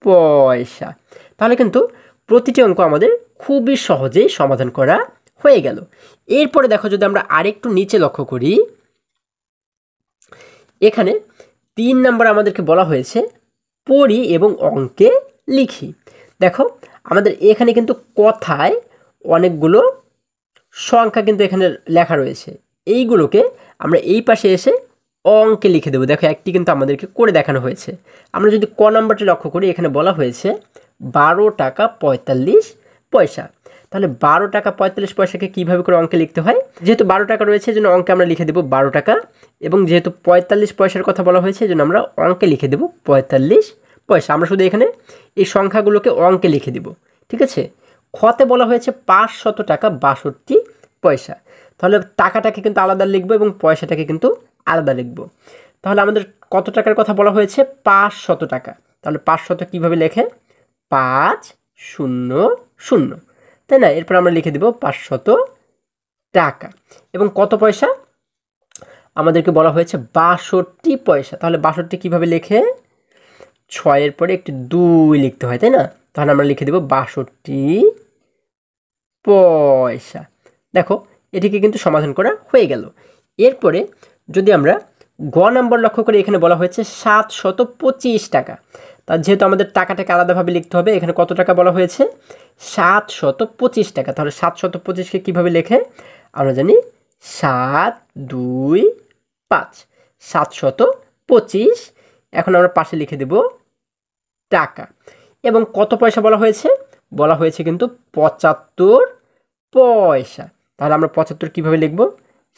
পয়সা। তাহলে কিন্তু প্রতিটি অঙ্ক আমাদের খুবই সহজেই সমাধান করা হয়ে গেল। এরপরে দেখো যদি আমরা আরেকটু নিচে লক্ষ্য করি, এখানে 3 নম্বর আমাদেরকে বলা হয়েছে পড়ি এবং অঙ্কে লিখি। দেখো আমাদের এখানে কিন্তু কথায় অনেকগুলো সংখ্যা কিন্তু এখানে লেখা রয়েছে, এইগুলোকে আমরা এই পাশে এসে অঙ্কে লিখে দেবো। দেখো একটি কিন্তু আমাদেরকে করে দেখানো হয়েছে। আমরা যদি ক নাম্বারটি লক্ষ্য করি, এখানে বলা হয়েছে 12 টাকা 45 পয়সা। তাহলে 12 টাকা 45 পয়সাকে কীভাবে করে অঙ্কে লিখতে হয়, যেহেতু 12 টাকা রয়েছে এই জন্য অঙ্কে আমরা লিখে দেবো 12 টাকা, এবং যেহেতু 45 পয়সার কথা বলা হয়েছে এই জন্য আমরা অঙ্কে লিখে দেবো 45 পয়সা। আমরা শুধু এখানে এই সংখ্যাগুলোকে অঙ্কে লিখে দেব, ঠিক আছে। খতে বলা হয়েছে 500 টাকা 62 পয়সা। তাহলে টাকাটাকে কিন্তু আলাদা লিখবো এবং পয়সাটাকে কিন্তু আলাদা লিখবো। তাহলে আমাদের কত টাকার কথা বলা হয়েছে? 500 টাকা। তাহলে 500 কীভাবে লেখে? 500, তাই না? এরপর আমরা লিখে দেব 500 টাকা। এবং কত পয়সা? আমাদেরকে বলা হয়েছে 62 পয়সা। তাহলে 62 কীভাবে লেখে? 6-এর পরে একটি 2 লিখতে হয়, তাই না? তাহলে আমরা লিখে দেব 62 পয়সা। দেখো এটিকে কিন্তু সমাধান করা হয়ে গেল। এরপরে যদি আমরা গ নম্বর লক্ষ্য করি, এখানে বলা হয়েছে 725 টাকা। তার যেহেতু আমাদের টাকাটাকে আলাদাভাবে লিখতে হবে, এখানে কত টাকা বলা হয়েছে? 725 টাকা। তাহলে 725কে কীভাবে লেখে? আমরা জানি 7 2 5, 725। এখন আমরা পাশে লিখে দেব টাকা। এবং কত পয়সা বলা হয়েছে? বলা হয়েছে কিন্তু 75 পয়সা। তাহলে আমরা 75 কীভাবে লিখব?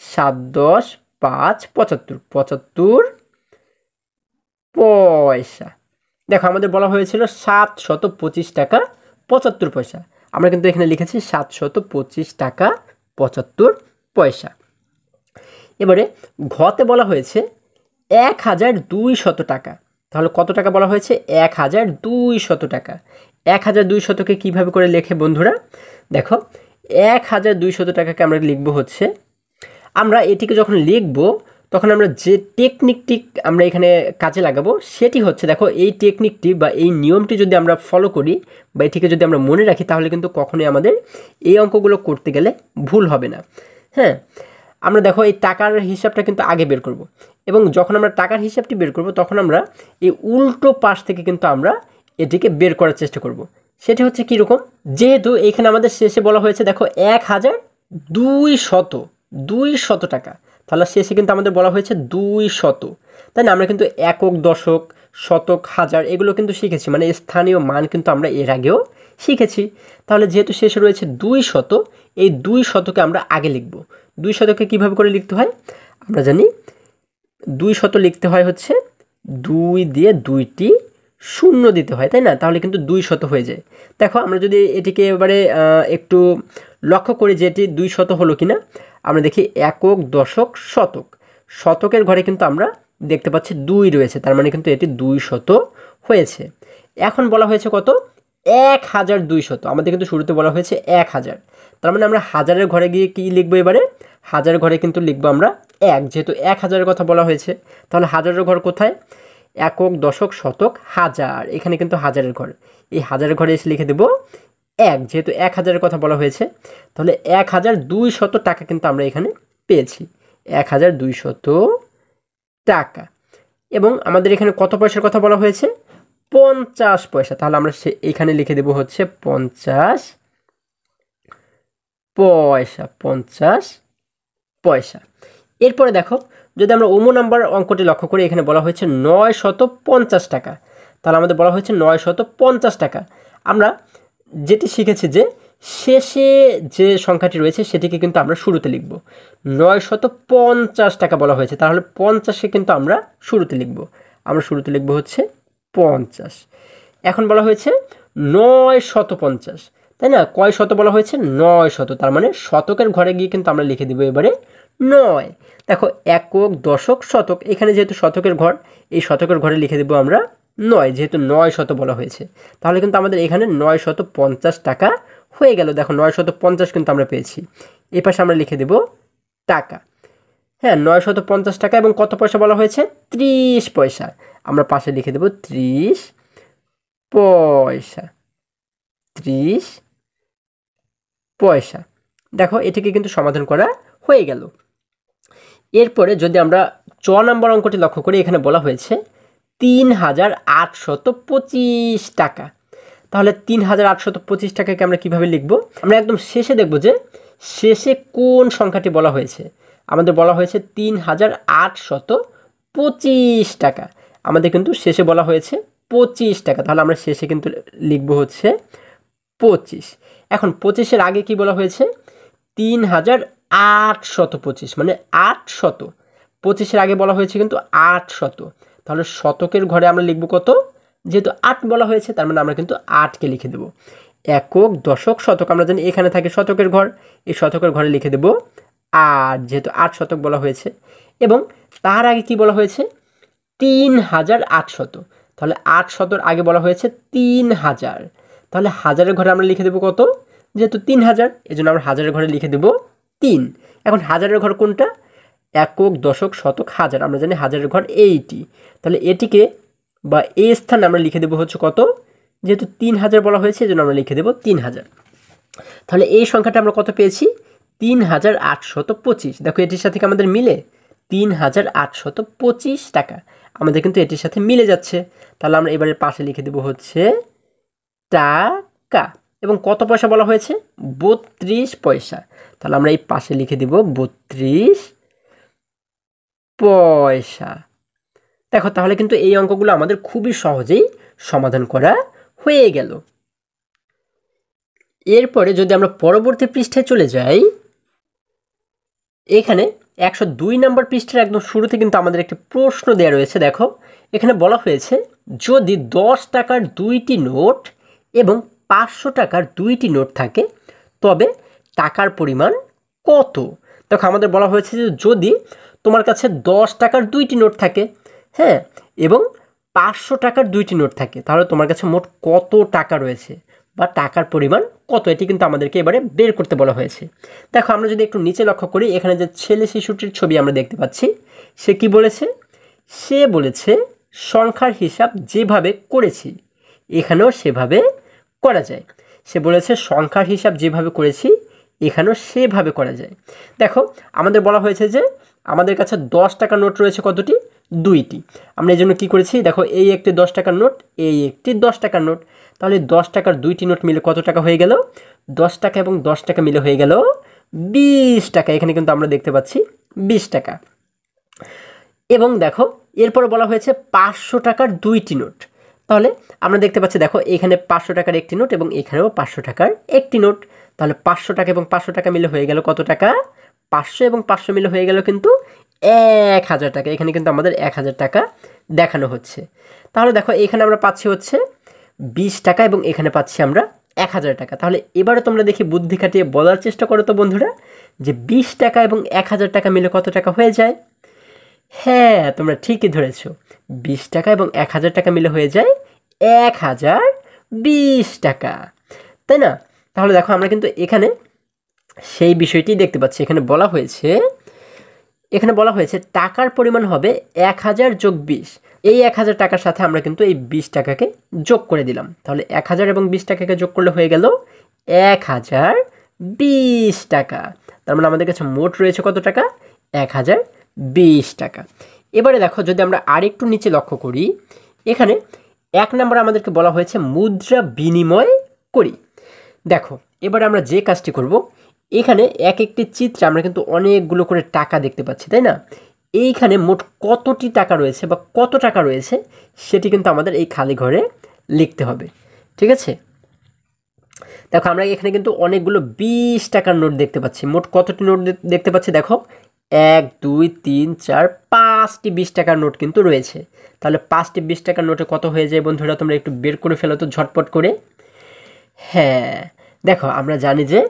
7 10 5 75, 75 পয়সা। দেখো আমাদের বলা হয়েছিল 725 টাকা 75 পয়সা। আমরা কিন্তু এখানে লিখেছি 725 টাকা 75 পয়সা। এবারে ঘতে বলা হয়েছে 1200 টাকা। তাহলে কত টাকা বলা হয়েছে? 1200 টাকা। 1200কে কীভাবে করে লেখে বন্ধুরা? দেখো 1200 টাকাকে আমরা লিখব হচ্ছে, আমরা এটিকে যখন লিখব তখন আমরা যে টেকনিকটি আমরা এখানে কাজে লাগাবো সেটি হচ্ছে, দেখো এই টেকনিকটি বা এই নিয়মটি যদি আমরা ফলো করি বা এটিকে যদি আমরা মনে রাখি তাহলে কিন্তু কখনোই আমাদের এই অঙ্কগুলো করতে গেলে ভুল হবে না। হ্যাঁ, আমরা দেখো এই টাকার হিসাবটা কিন্তু আগে বের করব, এবং যখন আমরা টাকার হিসাবটি বের করব তখন আমরা এই উল্টো পাশ থেকে কিন্তু আমরা এটিকে বের করার চেষ্টা করব। সেটি হচ্ছে কীরকম? যেহেতু এখানে আমাদের শেষে বলা হয়েছে দেখো 1200 টাকা, তাহলে শেষে কিন্তু আমাদের বলা হয়েছে 200, তাই না? আমরা কিন্তু একক, দশক, শতক, হাজার এগুলো কিন্তু শিখেছি, মানে স্থানীয় মান কিন্তু আমরা এর আগেও শিখেছি। তাহলে যেহেতু শেষে রয়েছে 200, এই 200কে আমরা আগে লিখব। 200কে কীভাবে করে লিখতে হয়? আমরা জানি 200 লিখতে হয় হচ্ছে 2 দিয়ে 2টি শূন্য দিতে হয়, তাই না? তাহলে কিন্তু 200 হয়ে যায়। দেখো আমরা যদি এটিকে এবারে একটু লক্ষ্য করি যে এটি 200 হলো কি না, আমরা দেখি একক, দশক, শতক। শতকের ঘরে কিন্তু আমরা দেখতে পাচ্ছি 2 রয়েছে, তার মানে কিন্তু এটি 200 হয়েছে। এখন বলা হয়েছে কত? 1200। আমাদের কিন্তু শুরুতে বলা হয়েছে 1000, তার মানে আমরা হাজারের ঘরে গিয়ে কি লিখবো এবারে? হাজারের ঘরে কিন্তু লিখবো আমরা 1, যেহেতু 1000-এর কথা বলা হয়েছে। তাহলে হাজারের ঘর কোথায়? একক, দশক, শতক, হাজার। এখানে কিন্তু হাজারের ঘর, এই হাজারের ঘরে এসে লিখে দেব 1, যেহেতু 1000-এর কথা বলা হয়েছে। তাহলে 1200 টাকা কিন্তু আমরা এখানে পেয়েছি, 1200 টাকা। এবং আমাদের এখানে কত পয়সার কথা বলা হয়েছে? 50 পয়সা। তাহলে আমরা এখানে লিখে দেব হচ্ছে 50 পয়সা, 50 পয়সা। এরপরে দেখো যদি আমরা ওমো নাম্বার অঙ্কটি লক্ষ্য করি, এখানে বলা হয়েছে 950 টাকা। তাহলে আমাদের বলা হয়েছে 950 টাকা। আমরা যেটি শিখেছি যে শেষে যে সংখ্যাটি রয়েছে সেটিকে কিন্তু আমরা শুরুতে লিখব। 950 টাকা বলা হয়েছে, তাহলে 50কে কিন্তু আমরা শুরুতে লিখব। আমরা শুরুতে লিখব হচ্ছে 50। এখন বলা হয়েছে 950, তাই না? কয় শত বলা হয়েছে? 900, তার মানে শতকের ঘরে গিয়ে কিন্তু আমরা লিখে দেবো এবারে 9। দেখো একক, দশক, শতক, এখানে যেহেতু শতকের ঘর, এই শতকের ঘরে লিখে দেবো আমরা 9, যেহেতু 900 বলা হয়েছে। তাহলে কিন্তু আমাদের এখানে 950 টাকা হয়ে গেল। দেখো 950 কিন্তু আমরা পেয়েছি। এই পাশে আমরা লিখে দেব টাকা। হ্যাঁ, 950 টাকা। এবং কত পয়সা বলা হয়েছে? 30 পয়সা। আমরা পাশে লিখে দেব 30 পয়সা, 30 পয়সা। দেখো এটিকে কিন্তু সমাধান করা হয়ে গেল। এরপরে যদি আমরা চ নম্বর অঙ্কটি লক্ষ্য করি, এখানে বলা হয়েছে 3825 টাকা। তাহলে 3825 টাকাকে আমরা কিভাবে লিখব? আমরা একদম শেষে দেখব যে শেষে কোন সংখ্যাটি বলা হয়েছে। আমাদের বলা হয়েছে 3825 টাকা। আমাদের কিন্তু শেষে বলা হয়েছে 25 টাকা। তাহলে আমরা শেষে কিন্তু লিখবো হচ্ছে 25। এখন 25-এর আগে কি বলা হয়েছে? 3825, মানে 800। 25-এর আগে বলা হয়েছে কিন্তু 800। তাহলে শতকের ঘরে আমরা লিখবো কত? যেহেতু 8 বলা হয়েছে, তার মানে আমরা কিন্তু 8কে লিখে দেবো। একক, দশক, শতক আমরা জানি এখানে থাকে শতকের ঘর, এই শতকের ঘরে লিখে দেবো 8, যেহেতু 8 শতক বলা হয়েছে। এবং তার আগে কি বলা হয়েছে? 3800। তাহলে 800-র আগে বলা হয়েছে 3000। তাহলে হাজারের ঘরে আমরা লিখে দেবো কত? যেহেতু 3000, এই জন্য আমরা হাজারের ঘরে লিখে দেবো 3। এখন হাজারের ঘর কোনটা? একক, দশক, শতক, হাজার। আমরা জানি হাজারের ঘর এইটি। তাহলে এটিকে বা এই স্থানে আমরা লিখে দেবো হচ্ছে কত? যেহেতু 3000 বলা হয়েছে, এই জন্য আমরা লিখে দেবো 3000। তাহলে এই সংখ্যাটা আমরা কত পেয়েছি? 3825। দেখো এটির সাথে কি আমাদের মিলে? 3825 টাকা আমাদের কিন্তু এটির সাথে মিলে যাচ্ছে। তাহলে আমরা এবারে পাশে লিখে দেবো হচ্ছে টাকা। এবং কত পয়সা বলা হয়েছে? 32 পয়সা। তাহলে আমরা এই পাশে লিখে দেব 32 পয়সা। দেখো তাহলে কিন্তু এই অঙ্কগুলো আমাদের খুবই সহজেই সমাধান করা হয়ে গেল। এরপরে যদি আমরা পরবর্তী পৃষ্ঠায় চলে যাই, এখানে 102 নম্বর পৃষ্ঠার একদম শুরুতে কিন্তু আমাদের একটি প্রশ্ন দেওয়া রয়েছে। দেখো এখানে বলা হয়েছে, যদি 10 টাকার 2টি নোট এবং 500 টাকার 2টি নোট থাকে তবে টাকার পরিমাণ কত? দেখো আমাদের বলা হয়েছে যে যদি তোমার কাছে 10 টাকার 2টি নোট থাকে, হ্যাঁ, এবং 500 টাকার 2টি নোট থাকে, তাহলে তোমার কাছে মোট কত টাকা রয়েছে বা টাকার পরিমাণ কত, এটি কিন্তু আমাদেরকে এবারে বের করতে বলা হয়েছে। দেখো আমরা যদি একটু নিচে লক্ষ্য করি, এখানে যে ছেলে শিশুটির ছবি আমরা দেখতে পাচ্ছি, সে কি বলেছে? সে বলেছে সংখ্যার হিসাব যেভাবে করেছি এখানেও সেভাবে করা যায়। সে বলেছে সংখ্যার হিসাব যেভাবে করেছি এখানেও সেভাবে করা যায়। দেখো আমাদের বলা হয়েছে যে আমাদের কাছে 10 টাকার নোট রয়েছে কতটি? 2টি। আমরা এই জন্য কী করেছি? দেখো এই একটি 10 টাকার নোট, এই একটি 10 টাকার নোট। তাহলে 10 টাকার 2টি নোট মিলে কত টাকা হয়ে গেল? 10 টাকা এবং 10 টাকা মিলে হয়ে গেল 20 টাকা। এখানে কিন্তু আমরা দেখতে পাচ্ছি 20 টাকা। এবং দেখো এরপর বলা হয়েছে 500 টাকার 2টি নোট। তাহলে আমরা দেখতে পাচ্ছি, দেখো এখানে 500 টাকার একটি নোট এবং এখানেও 500 টাকার একটি নোট। তাহলে 500 টাকা এবং 500 টাকা মিলে হয়ে গেল কত টাকা? 500 এবং 500 মিলে হয়ে গেল কিন্তু 1000 টাকা। এখানে কিন্তু আমাদের 1000 টাকা দেখানো হচ্ছে। তাহলে দেখো এখানে আমরা পাচ্ছি হচ্ছে 20 টাকা এবং এখানে পাচ্ছি আমরা 1000 টাকা। তাহলে এবারে তোমরা দেখি বুদ্ধি খাটিয়ে বলার চেষ্টা করো তো বন্ধুরা, যে 20 টাকা এবং 1000 টাকা মিলে কত টাকা হয়ে যায়? হ্যাঁ, তোমরা ঠিকই ধরেছ, 20 টাকা এবং 1000 টাকা মিলে হয়ে যায় 1020 টাকা, তাই না? তাহলে দেখো আমরা কিন্তু এখানে সেই বিষয়টি দেখতে পাচ্ছি। এখানে বলা হয়েছে টাকার পরিমাণ হবে 1000 যোগ 20। এই 1000 টাকার সাথে আমরা কিন্তু এই 20 টাকাকে যোগ করে দিলাম। তাহলে 1000 এবং 20 টাকাকে যোগ করলে হয়ে গেল 1020 টাকা। তার মানে আমাদের কাছে মোট রয়েছে কত টাকা? 1020 টাকা। এবারে দেখো যদি আমরা আরেকটু নিচে লক্ষ্য করি, এখানে 1 নম্বর আমাদেরকে বলা হয়েছে মুদ্রা বিনিময় করি। দেখো এবারে আমরা যে কাজটি করব, এখানে এক একটি চিত্রে আমরা কিন্তু অনেকগুলো করে টাকা দেখতে পাচ্ছি, তাই না? এইখানে মোট কতটি টাকা রয়েছে বা কত টাকা রয়েছে সেটি কিন্তু আমাদের এই খালি ঘরে লিখতে হবে, ঠিক আছে? দেখো আমরা এখানে কিন্তু অনেকগুলো 20 টাকার নোট দেখতে পাচ্ছি। মোট কতটি নোট দেখতে পাচ্ছি? দেখো 1 2 3 4 5টি 20 টাকার নোট কিন্তু রয়েছে। তাহলে 5টি 20 টাকার নোটে কত হয়ে যায় বন্ধুরা? তোমরা একটু বের করে ফেলো তো ঝটপট করে। হ্যাঁ, দেখো আমরা জানি যে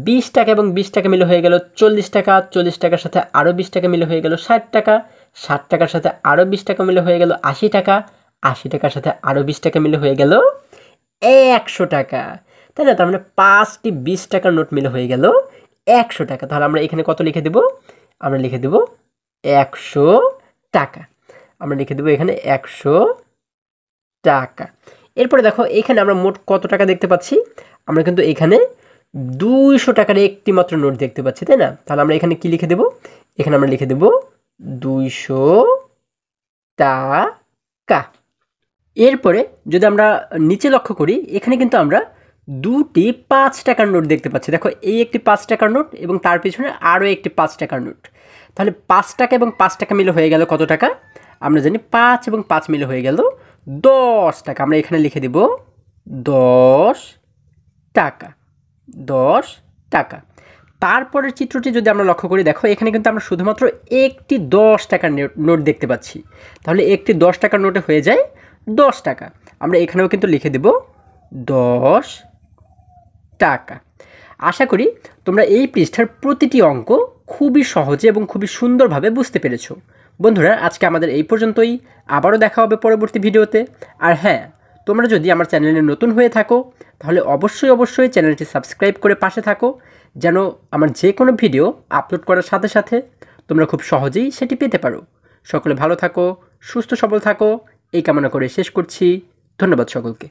20 টাকা এবং 20 টাকা মিলে হয়ে গেল 40 টাকা, 40 টাকার সাথে আরও 20 টাকা মিলে হয়ে গেল 60 টাকা, 60 টাকার সাথে আরও 20 টাকা মিলে হয়ে গেল 80 টাকা, 80 টাকার সাথে আরও 20 টাকা মিলে হয়ে গেল 100 টাকা, তাই না? তার মানে 5টি 20 টাকার নোট মিলে হয়ে গেল 100 টাকা। তাহলে আমরা এখানে কত লিখে দেব? আমরা লিখে দেব 100 টাকা। আমরা লিখে দেব এখানে 100 টাকা। এরপরে দেখো এখানে আমরা মোট কত টাকা দেখতে পাচ্ছি? আমরা কিন্তু এখানে 200 টাকার একটি মাত্র নোট দেখতে পাচ্ছি, তাই না? তাহলে আমরা এখানে কি লিখে দেব? এখানে আমরা লিখে দেব 200 টাকা। এরপরে যদি আমরা নিচে লক্ষ্য করি, এখানে কিন্তু আমরা 2টি 5 টাকার নোট দেখতে পাচ্ছি। দেখো এই একটি 5 টাকার নোট এবং তার পিছনে আরও একটি 5 টাকার নোট। তাহলে 5 টাকা এবং 5 টাকা মিলে হয়ে গেল কত টাকা? আমরা জানি 5 এবং 5 মিলে হয়ে গেল 10 টাকা। আমরা এখানে লিখে দেব 10 টাকা, 10 টাকা। তারপরের চিত্রটি যদি আমরা লক্ষ্য করি, দেখো এখানে কিন্তু আমরা শুধুমাত্র একটি 10 টাকার নোট দেখতে পাচ্ছি। তাহলে একটি 10 টাকার নোটে হয়ে যায় 10 টাকা। আমরা এখানেও কিন্তু লিখে দেব 10 টাকা। আশা করি তোমরা এই পৃষ্ঠার প্রতিটি অঙ্ক খুবই সহজে এবং খুবই সুন্দরভাবে বুঝতে পেরেছো। বন্ধুরা, আজকে আমাদের এই পর্যন্তই। আবারও দেখা হবে পরবর্তী ভিডিওতে। আর হ্যাঁ, তোমরা যদি আমার চ্যানেলে নতুন হয়ে থাকো তাহলে অবশ্যই চ্যানেলটি সাবস্ক্রাইব করে পাশে থাকো, যেন আমার যে কোনো ভিডিও আপলোড করার সাথে সাথে তোমরা খুব সহজেই সেটি পেতে পারো। সকলে ভালো থাকো, সুস্থ সবল থাকো, এই কামনা করে শেষ করছি। ধন্যবাদ সকলকে।